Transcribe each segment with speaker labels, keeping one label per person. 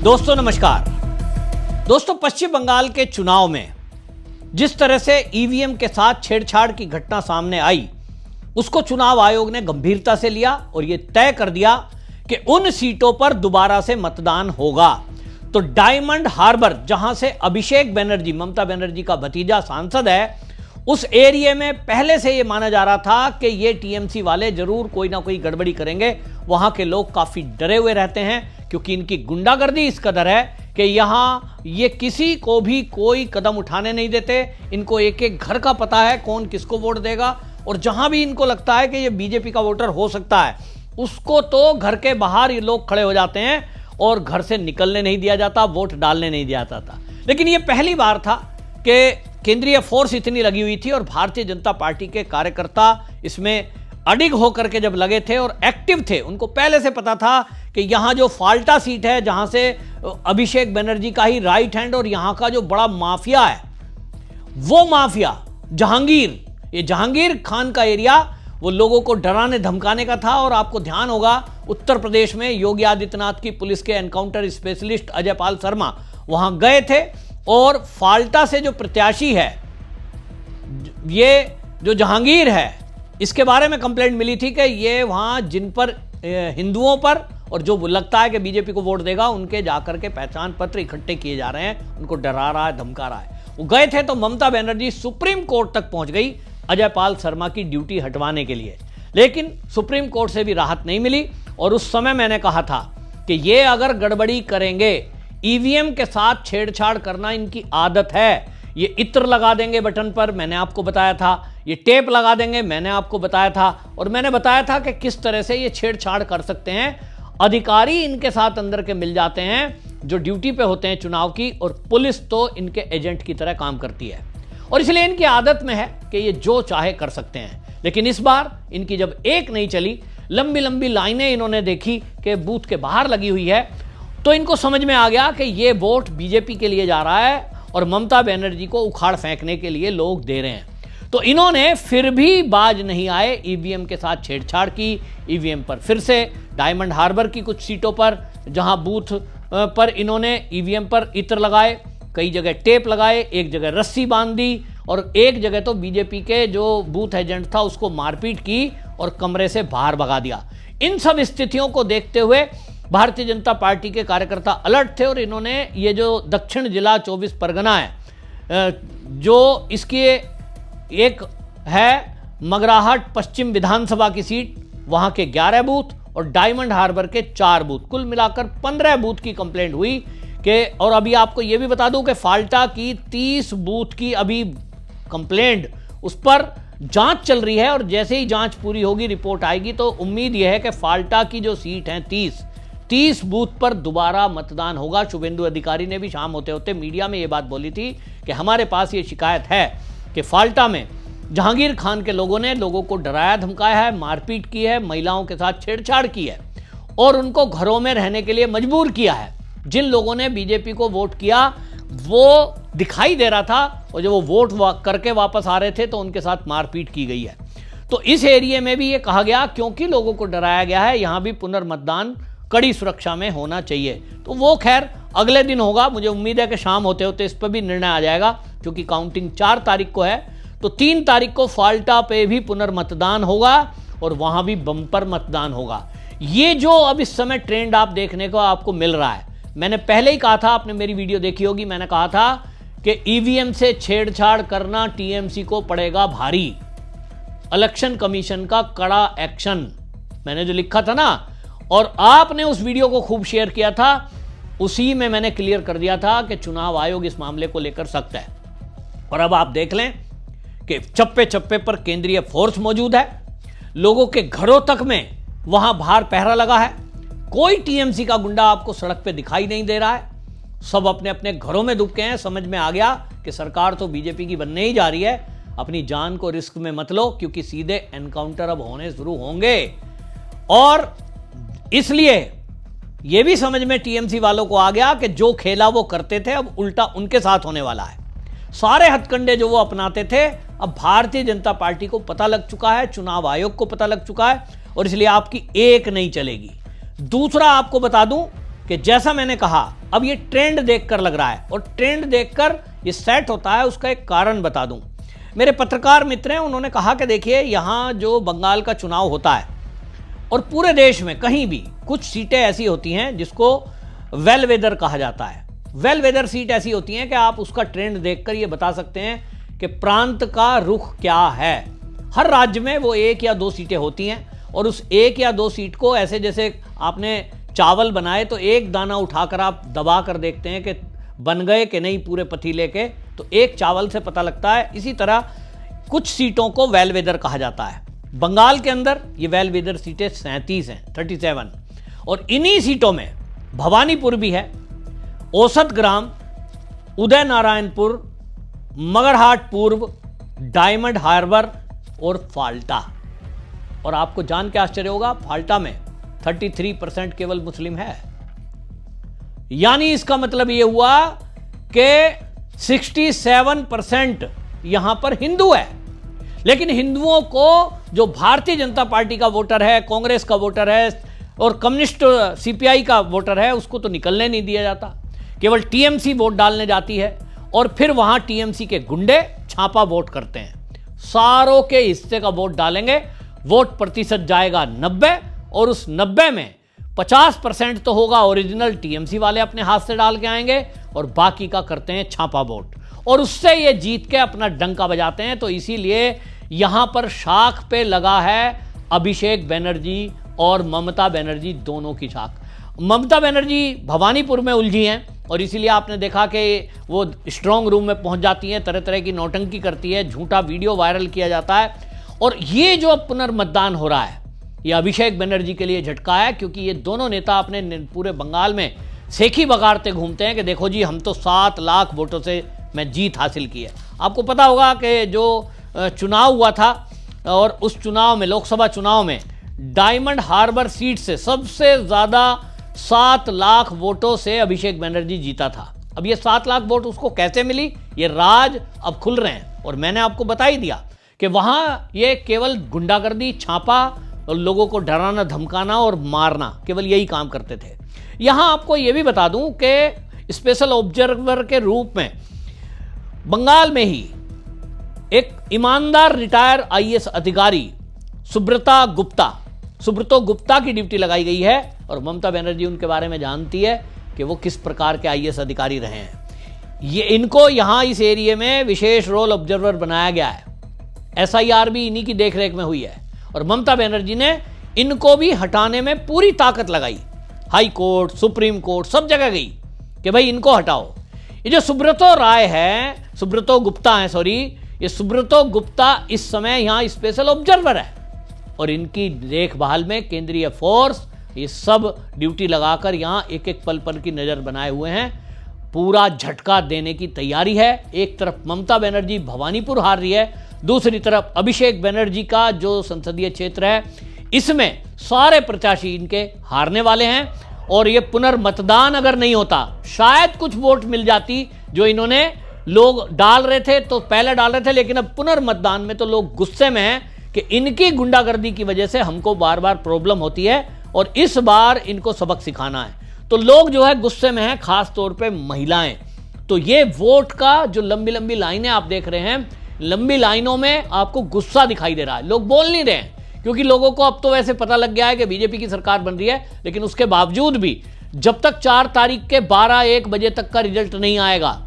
Speaker 1: दोस्तों नमस्कार। दोस्तों, पश्चिम बंगाल के चुनाव में जिस तरह से ईवीएम के साथ छेड़छाड़ की घटना सामने आई, उसको चुनाव आयोग ने गंभीरता से लिया और यह तय कर दिया कि उन सीटों पर दोबारा से मतदान होगा। तो डायमंड हार्बर, जहां से अभिषेक बनर्जी, ममता बनर्जी का भतीजा सांसद है, उस एरिया में पहले से यह माना जा रहा था कि ये टीएमसी वाले जरूर कोई ना कोई गड़बड़ी करेंगे। वहां के लोग काफी डरे हुए रहते हैं क्योंकि इनकी गुंडागर्दी इस कदर है कि यहां ये किसी को भी कोई कदम उठाने नहीं देते। इनको एक एक घर का पता है, कौन किसको वोट देगा, और जहां भी इनको लगता है कि ये बीजेपी का वोटर हो सकता है, उसको तो घर के बाहर ये लोग खड़े हो जाते हैं और घर से निकलने नहीं दिया जाता, वोट डालने नहीं दिया जाता। लेकिन ये पहली बार था कि केंद्रीय फोर्स इतनी लगी हुई थी और भारतीय जनता पार्टी के कार्यकर्ता इसमें अडिग होकर के जब लगे थे और एक्टिव थे। उनको पहले से पता था कि यहाँ जो फाल्टा सीट है, जहाँ से अभिषेक बनर्जी का ही राइट हैंड और यहाँ का जो बड़ा माफिया है, वो माफिया जहांगीर, ये जहांगीर खान का एरिया, वो लोगों को डराने धमकाने का था। और आपको ध्यान होगा, उत्तर प्रदेश में योगी आदित्यनाथ की पुलिस के एनकाउंटर स्पेशलिस्ट अजय पाल शर्मा वहां गए थे और फाल्टा से जो प्रत्याशी है, ये जो जहांगीर है, इसके बारे में कंप्लेंट मिली थी कि ये वहां जिन पर हिंदुओं पर और जो लगता है कि बीजेपी को वोट देगा, उनके जाकर के पहचान पत्र इकट्ठे किए जा रहे हैं, उनको डरा रहा है, धमका रहा है। वो गए थे तो ममता बनर्जी सुप्रीम कोर्ट तक पहुंच गई अजय पाल शर्मा की ड्यूटी हटवाने के लिए, लेकिन सुप्रीम कोर्ट से भी राहत नहीं मिली। और उस समय मैंने कहा था कि ये अगर गड़बड़ी करेंगे, ईवीएम के साथ छेड़छाड़ करना इनकी आदत है। ये इत्र लगा देंगे बटन पर, मैंने आपको बताया था, ये टेप लगा देंगे, मैंने आपको बताया था, और मैंने बताया था कि किस तरह से ये छेड़छाड़ कर सकते हैं। अधिकारी इनके साथ अंदर के मिल जाते हैं जो ड्यूटी पे होते हैं चुनाव की, और पुलिस तो इनके एजेंट की तरह काम करती है, और इसलिए इनकी आदत में है कि ये जो चाहे कर सकते हैं। लेकिन इस बार इनकी जब एक नहीं चली, लंबी लंबी लाइनें इन्होंने देखी कि बूथ के बाहर लगी हुई है, तो इनको समझ में आ गया कि ये वोट बीजेपी के लिए जा रहा है और ममता बनर्जी को उखाड़ फेंकने के लिए लोग दे रहे हैं। तो इन्होंने फिर भी बाज नहीं आए, ईवीएम के साथ छेड़छाड़ की। ईवीएम पर फिर से डायमंड हार्बर की कुछ सीटों पर, जहां बूथ पर इन्होंने ईवीएम पर इत्र लगाए, कई जगह टेप लगाए, एक जगह रस्सी बांध दी, और एक जगह तो बीजेपी के जो बूथ एजेंट था उसको मारपीट की और कमरे से बाहर भगा दिया। इन सब स्थितियों को देखते हुए भारतीय जनता पार्टी के कार्यकर्ता अलर्ट थे और इन्होंने ये जो दक्षिण जिला 24 परगना है, जो इसके एक है मगराहट पश्चिम विधानसभा की सीट, वहां के 11 बूथ और डायमंड हार्बर के 4 बूथ, कुल मिलाकर 15 बूथ की कंप्लेंट हुई कि, और अभी आपको यह भी बता दूं कि फाल्टा की 30 बूथ की अभी कंप्लेंट, उस पर जांच चल रही है, और जैसे ही जांच पूरी होगी, रिपोर्ट आएगी, तो उम्मीद यह है कि फाल्टा की जो सीट है 30 बूथ पर दोबारा मतदान होगा। शुभेंदु अधिकारी ने भी शाम होते होते मीडिया में यह बात बोली थी कि हमारे पास ये शिकायत है कि फाल्टा में जहांगीर खान के लोगों ने लोगों को डराया धमकाया है, मारपीट की है, महिलाओं के साथ छेड़छाड़ की है और उनको घरों में रहने के लिए मजबूर किया है। जिन लोगों ने बीजेपी को वोट किया वो दिखाई दे रहा था, और जब वो वोट करके वापस आ रहे थे तो उनके साथ मारपीट की गई है। तो इस एरिया में भी ये कहा गया, क्योंकि लोगों को डराया गया है, यहां भी पुनर्मतदान कड़ी सुरक्षा में होना चाहिए। तो वो खैर अगले दिन होगा, मुझे उम्मीद है कि शाम होते होते इस पर भी निर्णय आ जाएगा, क्योंकि काउंटिंग 4 तारीख को है। तो 3 तारीख को फाल्टा पे भी पुनर्मतदान होगा और वहां भी बम्पर मतदान होगा। ये जो अब इस समय ट्रेंड आप देखने को आपको मिल रहा है, मैंने पहले ही कहा था, आपने मेरी वीडियो देखी होगी, मैंने कहा था कि ईवीएम से छेड़छाड़ करना टीएमसी को पड़ेगा भारी। इलेक्शन कमीशन का कड़ा एक्शन, मैंने जो लिखा था ना, और आपने उस वीडियो को खूब शेयर किया था, उसी में मैंने क्लियर कर दिया था कि चुनाव आयोग इस मामले को लेकर सख्त है। और अब आप देख लें कि चप्पे चप्पे पर केंद्रीय फोर्स मौजूद है, लोगों के घरों तक में वहां बाहर पहरा लगा है, कोई टीएमसी का गुंडा आपको सड़क पे दिखाई नहीं दे रहा है, सब अपने अपने घरों में दुबके हैं। समझ में आ गया कि सरकार तो बीजेपी की बनने ही जा रही है, अपनी जान को रिस्क में मत लो, क्योंकि सीधे एनकाउंटर अब होने शुरू होंगे। और इसलिए यह भी समझ में टीएमसी वालों को आ गया कि जो खेला वो करते थे, अब उल्टा उनके साथ होने वाला है। सारे हथकंडे जो वो अपनाते थे, अब भारतीय जनता पार्टी को पता लग चुका है, चुनाव आयोग को पता लग चुका है, और इसलिए आपकी एक नहीं चलेगी। दूसरा आपको बता दूं कि जैसा मैंने कहा, अब ये ट्रेंड देखकर लग रहा है, और ट्रेंड देखकर ये सेट होता है। उसका एक कारण बता दूं, मेरे पत्रकार मित्र हैं, उन्होंने कहा कि देखिए यहाँ जो बंगाल का चुनाव होता है और पूरे देश में कहीं भी कुछ सीटें ऐसी होती हैं जिसको वेल वेदर कहा जाता है। वेल वेदर सीट ऐसी होती हैं कि आप उसका ट्रेंड देखकर ये बता सकते हैं कि प्रांत का रुख क्या है। हर राज्य में वो 1 या 2 सीटें होती हैं, और उस 1 या 2 सीट को ऐसे जैसे आपने चावल बनाए तो एक दाना उठाकर आप दबा कर देखते हैं कि बन गए कि नहीं पूरे पतीले के, तो एक चावल से पता लगता है। इसी तरह कुछ सीटों को वेल वेदर कहा जाता है। बंगाल के अंदर ये वेल वेदर सीटें 37 हैं, 37, और इन्हीं सीटों में भवानीपुर भी है, औसत ग्राम, उदय नारायणपुर, मगरहाट पूर्व, डायमंड हार्बर और फाल्टा। और आपको जान के आश्चर्य होगा, फाल्टा में 33% केवल मुस्लिम है। यानी इसका मतलब यह हुआ कि 67% यहां पर हिंदू है। लेकिन हिंदुओं को जो भारतीय जनता पार्टी का वोटर है, कांग्रेस का वोटर है और कम्युनिस्ट सीपीआई का वोटर है, उसको तो निकलने नहीं दिया जाता। केवल टीएमसी वोट डालने जाती है, और फिर वहां टीएमसी के गुंडे छापा वोट करते हैं। सारों के हिस्से का वोट डालेंगे, वोट प्रतिशत जाएगा 90, और उस 90 में 50% तो होगा ओरिजिनल टीएमसी वाले अपने हाथ से डाल के आएंगे, और बाकी का करते हैं छापा वोट, और उससे ये जीत के अपना डंका बजाते हैं। तो इसीलिए यहां पर शाख पे लगा है अभिषेक बनर्जी और ममता बनर्जी, दोनों की शाख। ममता बनर्जी भवानीपुर में उलझी हैं, और इसीलिए आपने देखा कि वो स्ट्रांग रूम में पहुंच जाती हैं, तरह तरह की नौटंकी करती है, झूठा वीडियो वायरल किया जाता है। और ये जो पुनर्मतदान हो रहा है, ये अभिषेक बनर्जी के लिए झटका है, क्योंकि ये दोनों नेता अपने पूरे बंगाल में सेखी बगाड़ते घूमते हैं कि देखो जी, हम तो 7 लाख वोटों से मैं जीत हासिल की है। आपको पता होगा कि जो चुनाव हुआ था, और उस चुनाव में, लोकसभा चुनाव में, डायमंड हार्बर सीट से सबसे ज़्यादा 7 लाख वोटों से अभिषेक बनर्जी जीता था। अब ये 7 लाख वोट उसको कैसे मिली, ये राज अब खुल रहे हैं। और मैंने आपको बता ही दिया कि वहां ये केवल गुंडागर्दी, छापा, और लोगों को डराना, धमकाना और मारना, केवल यही काम करते थे। यहां आपको यह भी बता दूं कि स्पेशल ऑब्जर्वर के रूप में बंगाल में ही एक ईमानदार रिटायर आईएएस अधिकारी सुब्रतो गुप्ता की ड्यूटी लगाई गई है, और ममता बनर्जी उनके बारे में जानती है कि वो किस प्रकार के आईएएस अधिकारी रहे हैं। ये इनको यहां इस एरिया में विशेष रोल ऑब्जर्वर बनाया गया है। एसआईआर भी इन्हीं की देखरेख में हुई है, और ममता बनर्जी ने इनको भी हटाने में पूरी ताकत लगाई। हाई कोर्ट, सुप्रीम कोर्ट, सब जगह गई कि भाई इनको हटाओ। ये जो सुब्रतो गुप्ता इस समय यहां स्पेशल ऑब्जर्वर है, और इनकी देखभाल में केंद्रीय फोर्स ये सब ड्यूटी लगाकर यहां एक एक पल पल की नजर बनाए हुए हैं। पूरा झटका देने की तैयारी है। एक तरफ ममता बनर्जी भवानीपुर हार रही है, दूसरी तरफ अभिषेक बनर्जी का जो संसदीय क्षेत्र है, इसमें सारे प्रत्याशी इनके हारने वाले हैं। और ये पुनर्मतदान अगर नहीं होता, शायद कुछ वोट मिल जाती जो इन्होंने लोग डाल रहे थे, तो पहले डाल रहे थे, लेकिन अब पुनर्मतदान में तो लोग गुस्से में हैं कि इनकी गुंडागर्दी की वजह से हमको बार बार प्रॉब्लम होती है, और इस बार इनको सबक सिखाना है। तो लोग जो है गुस्से में हैं, खास तौर पे महिलाएं। तो ये वोट का जो लंबी लंबी लाइनें आप देख रहे हैं, लंबी लाइनों में आपको गुस्सा दिखाई दे रहा है। लोग बोल नहीं रहे हैं, क्योंकि लोगों को अब तो वैसे पता लग गया है कि बीजेपी की सरकार बन रही है। लेकिन उसके बावजूद भी जब तक 4 तारीख के 12-1 बजे तक का रिजल्ट नहीं आएगा,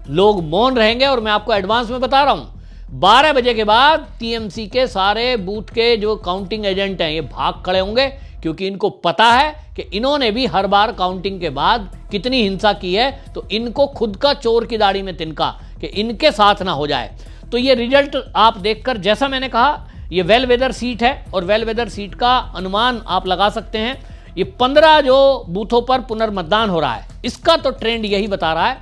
Speaker 1: लोग मौन रहेंगे। और मैं आपको एडवांस में बता रहा हूं, 12 बजे के बाद टीएमसी के सारे बूथ के जो काउंटिंग एजेंट हैं, ये भाग खड़े होंगे, क्योंकि इनको पता है कि इन्होंने भी हर बार काउंटिंग के बाद कितनी हिंसा की है। तो इनको खुद का चोर की दाढ़ी में तिनका कि इनके साथ ना हो जाए। तो ये रिजल्ट आप देखकर, जैसा मैंने कहा, ये वेल वेदर सीट है, और वेल वेदर सीट का अनुमान आप लगा सकते हैं। ये 15 जो बूथों पर पुनर्मतदान हो रहा है, इसका तो ट्रेंड यही बता रहा है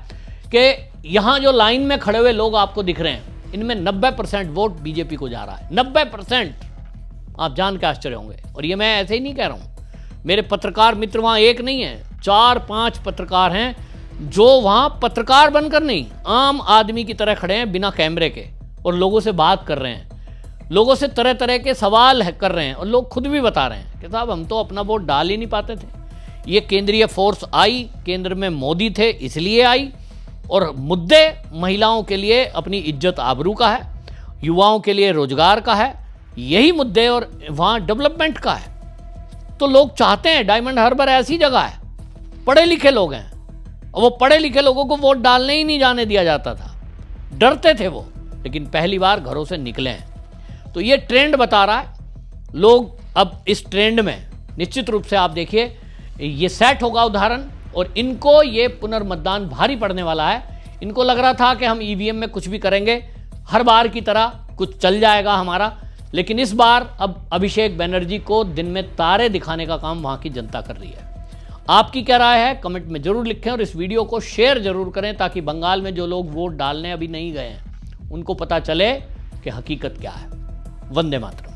Speaker 1: कि यहां जो लाइन में खड़े हुए लोग आपको दिख रहे हैं, इनमें 90% वोट बीजेपी को जा रहा है। 90%। आप जान के आश्चर्य होंगे। और ये मैं ऐसे ही नहीं कह रहा हूं, मेरे पत्रकार मित्र वहां एक नहीं है, 4-5 पत्रकार हैं जो वहां पत्रकार बनकर नहीं, आम आदमी की तरह खड़े हैं बिना कैमरे के, और लोगों से बात कर रहे हैं, लोगों से तरह तरह के सवाल कर रहे हैं। और लोग खुद भी बता रहे हैं कि साहब हम तो अपना वोट डाल ही नहीं पाते थे। ये केंद्रीय फोर्स आई, केंद्र में मोदी थे इसलिए आई, और मुद्दे महिलाओं के लिए अपनी इज्जत आबरू का है, युवाओं के लिए रोजगार का है, यही मुद्दे, और वहाँ डेवलपमेंट का है। तो लोग चाहते हैं, डायमंड हार्बर ऐसी जगह है, पढ़े लिखे लोग हैं, और वो पढ़े लिखे लोगों को वोट डालने ही नहीं जाने दिया जाता था, डरते थे वो, लेकिन पहली बार घरों से निकले हैं। तो ये ट्रेंड बता रहा है, लोग अब इस ट्रेंड में निश्चित रूप से आप देखिए ये सेट होगा उदाहरण, और इनको ये पुनर्मतदान भारी पड़ने वाला है। इनको लग रहा था कि हम ईवीएम में कुछ भी करेंगे, हर बार की तरह कुछ चल जाएगा हमारा, लेकिन इस बार अब अभिषेक बनर्जी को दिन में तारे दिखाने का काम वहां की जनता कर रही है। आपकी क्या राय है कमेंट में जरूर लिखें, और इस वीडियो को शेयर जरूर करें ताकि बंगाल में जो लोग वोट डालने अभी नहीं गए हैं उनको पता चले कि हकीकत क्या है। वंदे मातरम।